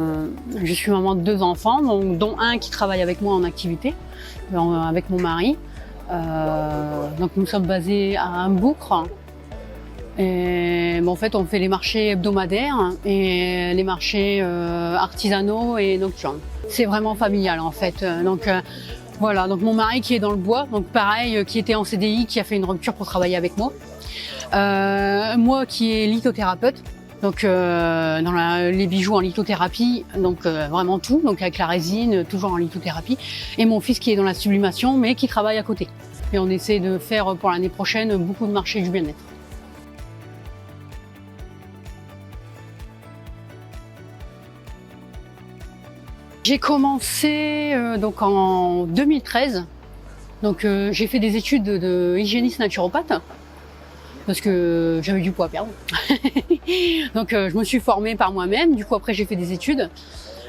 Je suis maman de 2 enfants, dont un qui travaille avec moi en activité, avec mon mari. Donc nous sommes basés à Hambourg. Et en fait, on fait les marchés hebdomadaires et les marchés artisanaux et nocturnes. C'est vraiment familial en fait. Voilà, donc mon mari qui est dans le bois, donc pareil, qui était en CDI, qui a fait une rupture pour travailler avec moi. Moi qui est lithothérapeute, donc dans les bijoux en lithothérapie, donc vraiment tout, donc avec la résine, toujours en lithothérapie. Et mon fils qui est dans la sublimation, mais qui travaille à côté. Et on essaie de faire pour l'année prochaine beaucoup de marchés du bien-être. J'ai commencé donc en 2013. Donc j'ai fait des études de hygiéniste naturopathe parce que j'avais du poids à perdre. Donc je me suis formée par moi-même. Du coup après j'ai fait des études.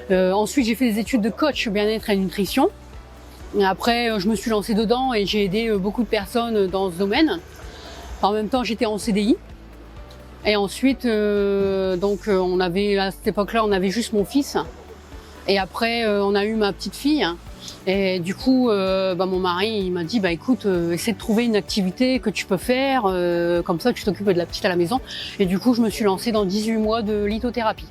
Ensuite j'ai fait des études de coach bien-être et nutrition. Et après je me suis lancée dedans et j'ai aidé beaucoup de personnes dans ce domaine. En même temps j'étais en CDI. Et ensuite on avait à cette époque-là on avait juste mon fils. Et après, on a eu ma petite fille. Et du coup, mon mari, il m'a dit, écoute, essaie de trouver une activité que tu peux faire. Comme ça, tu t'occupes de la petite à la maison. Et du coup, je me suis lancée dans 18 mois de lithothérapie.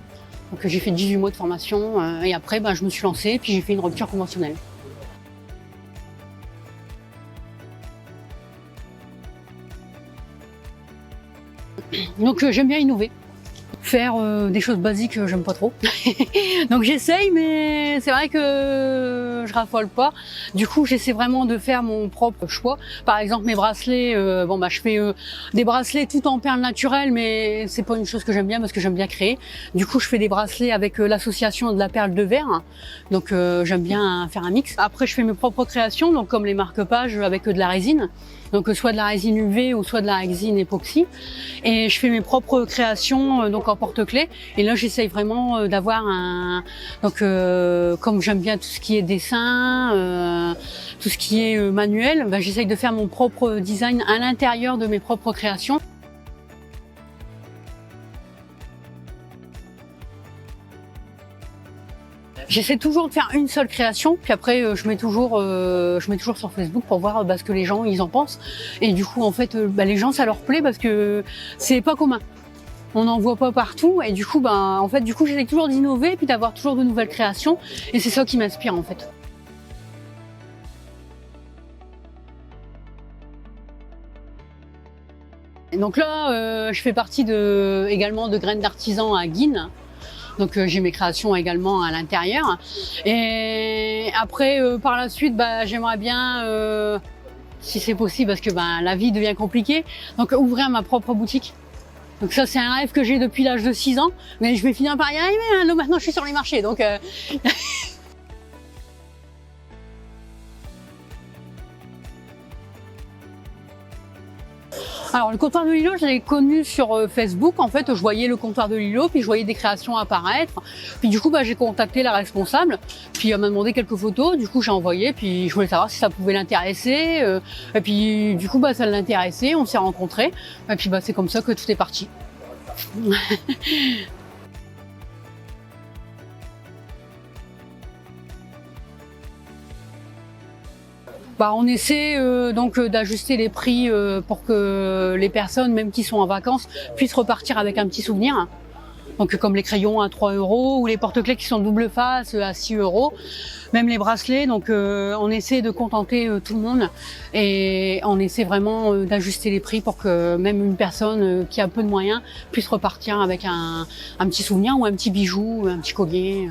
Donc, j'ai fait 18 mois de formation. Et après, je me suis lancée, puis j'ai fait une rupture conventionnelle. Donc, j'aime bien innover. Faire des choses basiques, j'aime pas trop. Donc j'essaye, mais c'est vrai que je raffole pas. Du coup, j'essaie vraiment de faire mon propre choix. Par exemple, mes bracelets, je fais des bracelets tout en perles naturelles, mais c'est pas une chose que j'aime bien parce que j'aime bien créer. Du coup, je fais des bracelets avec l'association de la perle de verre. Donc j'aime bien faire un mix. Après, je fais mes propres créations, donc comme les marque-pages avec de la résine. Donc soit de la résine UV ou soit de la résine époxy. Et je fais mes propres créations donc en porte-clés. Et là j'essaye vraiment d'avoir comme j'aime bien tout ce qui est dessin, tout ce qui est manuel, j'essaye de faire mon propre design à l'intérieur de mes propres créations. J'essaie toujours de faire une seule création, puis après je mets toujours sur Facebook pour voir ce que les gens ils en pensent. Et du coup en fait les gens ça leur plaît parce que c'est pas commun. On n'en voit pas partout et du coup j'essaie toujours d'innover puis d'avoir toujours de nouvelles créations et c'est ça qui m'inspire en fait. Et donc là je fais partie également de Graines d'Artisan à Guînes. Donc j'ai mes créations également à l'intérieur. Et après, par la suite, j'aimerais bien, si c'est possible, parce que la vie devient compliquée, donc ouvrir ma propre boutique. Donc ça, c'est un rêve que j'ai depuis l'âge de 6 ans, mais je vais finir par y arriver. Hein. Donc maintenant, je suis sur les marchés, donc. Alors le comptoir de Lilo, je l'ai connu sur Facebook. En fait, je voyais le comptoir de Lilo, puis je voyais des créations apparaître. Puis du coup, j'ai contacté la responsable, puis elle m'a demandé quelques photos. Du coup, j'ai envoyé, puis je voulais savoir si ça pouvait l'intéresser. Et puis du coup, ça l'intéressait, on s'est rencontrés. Et puis c'est comme ça que tout est parti. On essaie donc d'ajuster les prix pour que les personnes, même qui sont en vacances, puissent repartir avec un petit souvenir. Donc comme les crayons à 3 € ou les porte-clés qui sont double face à 6 €, même les bracelets. Donc on essaie de contenter tout le monde et on essaie vraiment d'ajuster les prix pour que même une personne qui a peu de moyens puisse repartir avec un petit souvenir ou un petit bijou, un petit collier.